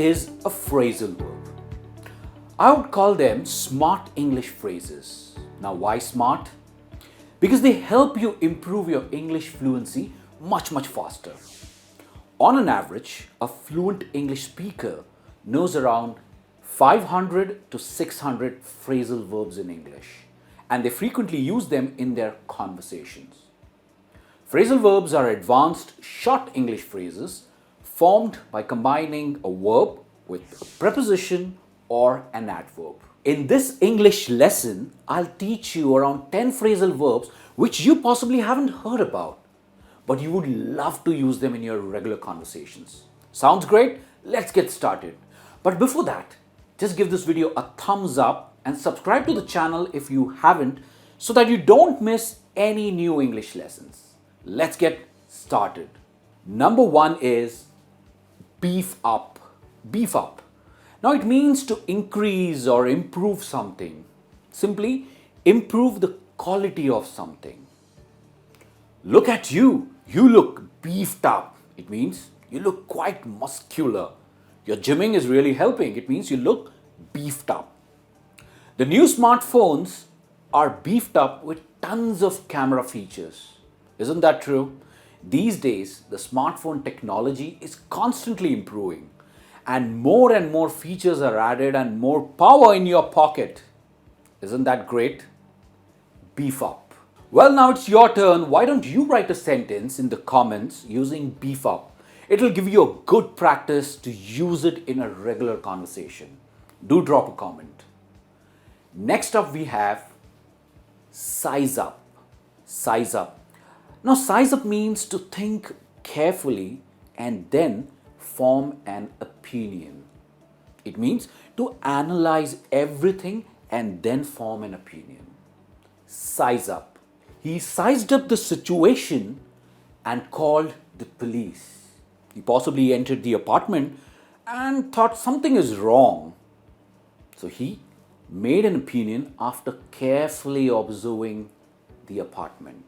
is a phrasal verb. I would call them smart English phrases. Now, why smart? Because they help you improve your English fluency much faster. On an average, a fluent English speaker knows around 500 to 600 phrasal verbs in English, and they frequently use them in their conversations. Phrasal verbs are advanced short English phrases formed by combining a verb with a preposition or an adverb. In this English lesson, I'll teach you around 10 phrasal verbs which you possibly haven't heard about, but you would love to use them in your regular conversations. Sounds great? Let's get started. But before that, just give this video a thumbs up and subscribe to the channel if you haven't so that you don't miss any new English lessons. Let's get started. Number one is beef up. Beef up. Now it means to increase or improve something. Simply improve the quality of something. Look at you. You look beefed up. It means you look quite muscular. Your gymming is really helping. It means you look beefed up. The new smartphones are beefed up with tons of camera features. Isn't that true? These days, the smartphone technology is constantly improving, and more features are added and more power in your pocket. Isn't that great? Beef up. Well, now it's your turn. Why don't you write a sentence in the comments using beef up? It'll give you a good practice to use it in a regular conversation. Do drop a comment. Next up we have size up. Size up. Now size up means to think carefully and then form an opinion. It means to analyze everything and then form an opinion. Size up. He sized up the situation and called the police. He possibly entered the apartment and thought something is wrong. So he made an opinion after carefully observing the apartment.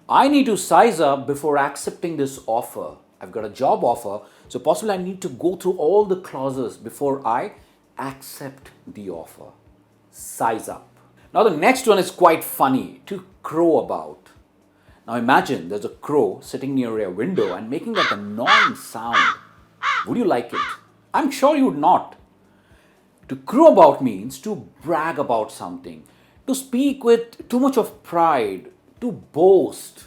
I need to size up before accepting this offer. I've got a job offer, so possibly I need to go through all the clauses before I accept the offer. Size up. Now the next one is quite funny, to crow about. Now imagine there's a crow sitting near a window and making that annoying sound. Would you like it? I'm sure you would not. To crow about means to brag about something, to speak with too much of pride, to boast.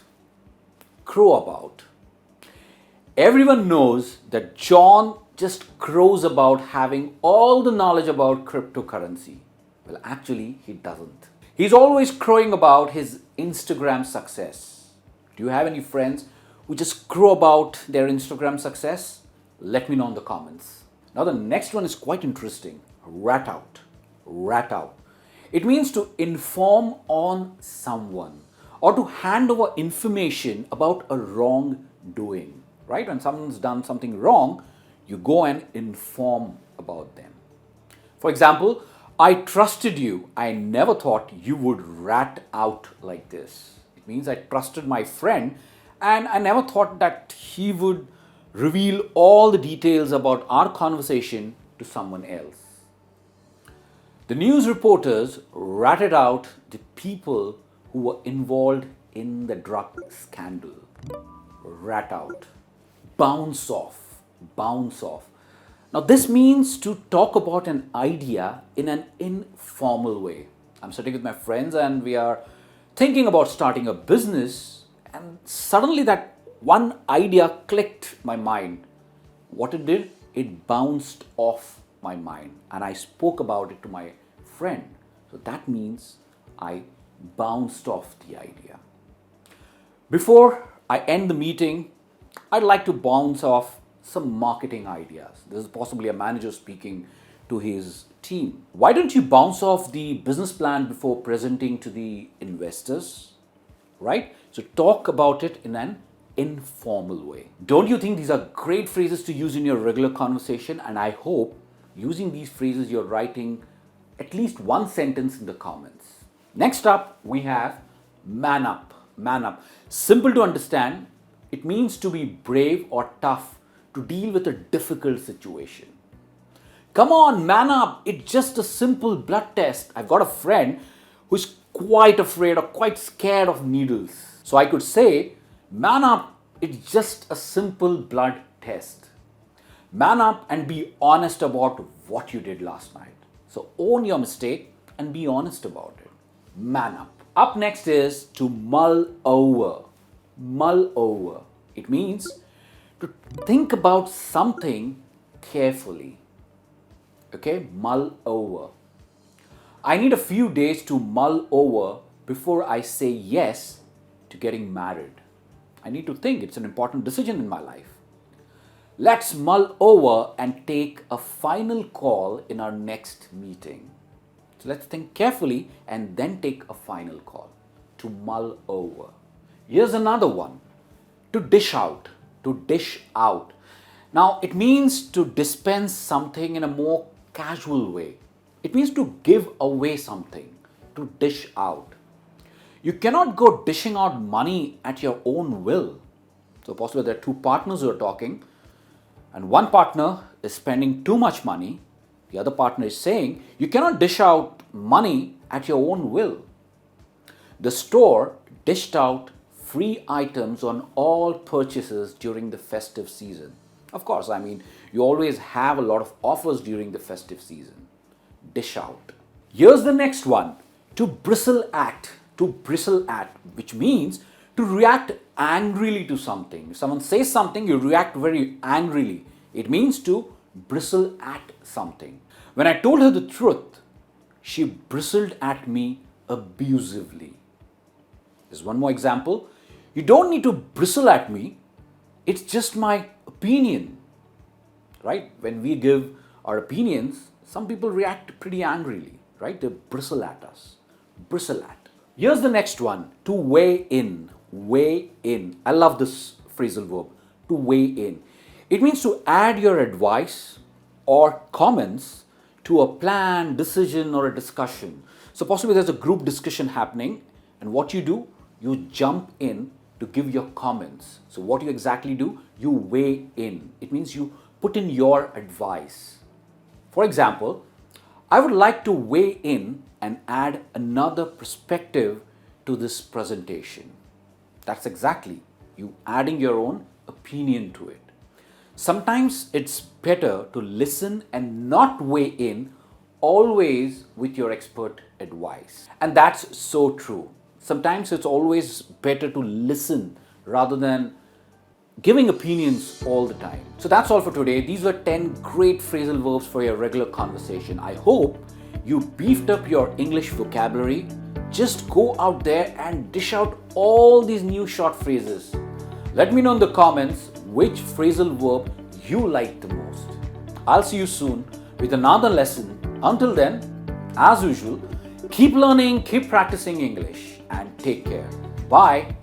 Crow about. Everyone knows that John just crows about having all the knowledge about cryptocurrency. Well, actually, he doesn't. He's always crowing about his Instagram success. Do you have any friends who just crow about their Instagram success? Let me know in the comments. Now, the next one is quite interesting. Rat out. Rat out. It means to inform on someone or to hand over information about a wrongdoing. Right? When someone's done something wrong, you go and inform about them. For example, I trusted you. I never thought you would rat out like this. It means I trusted my friend and I never thought that he would reveal all the details about our conversation to someone else. The news reporters ratted out the people who were involved in the drug scandal. Rat out. Bounce off. Bounce off. Now this means to talk about an idea in an informal way. I'm sitting with my friends and we are thinking about starting a business, and suddenly that one idea clicked my mind. What it did? It bounced off my mind and I spoke about it to my friend. So that means I bounced off the idea. Before I end the meeting, I'd like to bounce off some marketing ideas. This is possibly a manager speaking to his team. Why don't you bounce off the business plan before presenting to the investors? Right? So talk about it in an informal way. Don't you think these are great phrases to use in your regular conversation? And I hope using these phrases you're writing at least one sentence in the comments. Next up, we have man up. Man up. Simple to understand. It means to be brave or tough to deal with a difficult situation. Come on, man up. It's just a simple blood test. I've got a friend who's quite afraid or quite scared of needles. So I could say, man up. It's just a simple blood test. Man up and be honest about what you did last night. So own your mistake and be honest about it. Man up. Up next is to mull over. Mull over. It means to think about something carefully. Okay, mull over. I need a few days to mull over before I say yes to getting married. I need to think. It's an important decision in my life. Let's mull over and take a final call in our next meeting. So let's think carefully and then take a final call. To mull over. Here's another one. To dish out. To dish out. Now it means to dispense something in a more casual way. It means to give away something. To dish out. You cannot go dishing out money at your own will. So possibly there are two partners who are talking, and one partner is spending too much money. The other partner is saying, you cannot dish out money at your own will. The store dished out free items on all purchases during the festive season. Of course, you always have a lot of offers during the festive season. Dish out. Here's the next one. To bristle at. To bristle at, which means to react angrily to something. If someone says something, you react very angrily. It means to bristle at something. When I told her the truth, she bristled at me abusively. There's one more example. You don't need to bristle at me. It's just my opinion. Right? When we give our opinions, some people react pretty angrily. Right? They bristle at us. Bristle at. Here's the next one. To weigh in. Weigh in. I love this phrasal verb. To weigh in. It means to add your advice or comments to a plan, decision, or a discussion. So possibly there's a group discussion happening, and what you do, you jump in to give your comments. So what you exactly do, you weigh in. It means you put in your advice. For example, I would like to weigh in and add another perspective to this presentation. That's exactly you adding your own opinion to it. Sometimes it's better to listen and not weigh in, always with your expert advice. And that's so true. Sometimes it's always better to listen rather than giving opinions all the time. So that's all for today. These were 10 great phrasal verbs for your regular conversation. I hope you beefed up your English vocabulary. Just go out there and dish out all these new short phrases. Let me know in the comments which phrasal verb you like the most. I'll see you soon with another lesson. Until then, as usual, keep learning, keep practicing English, and take care. Bye.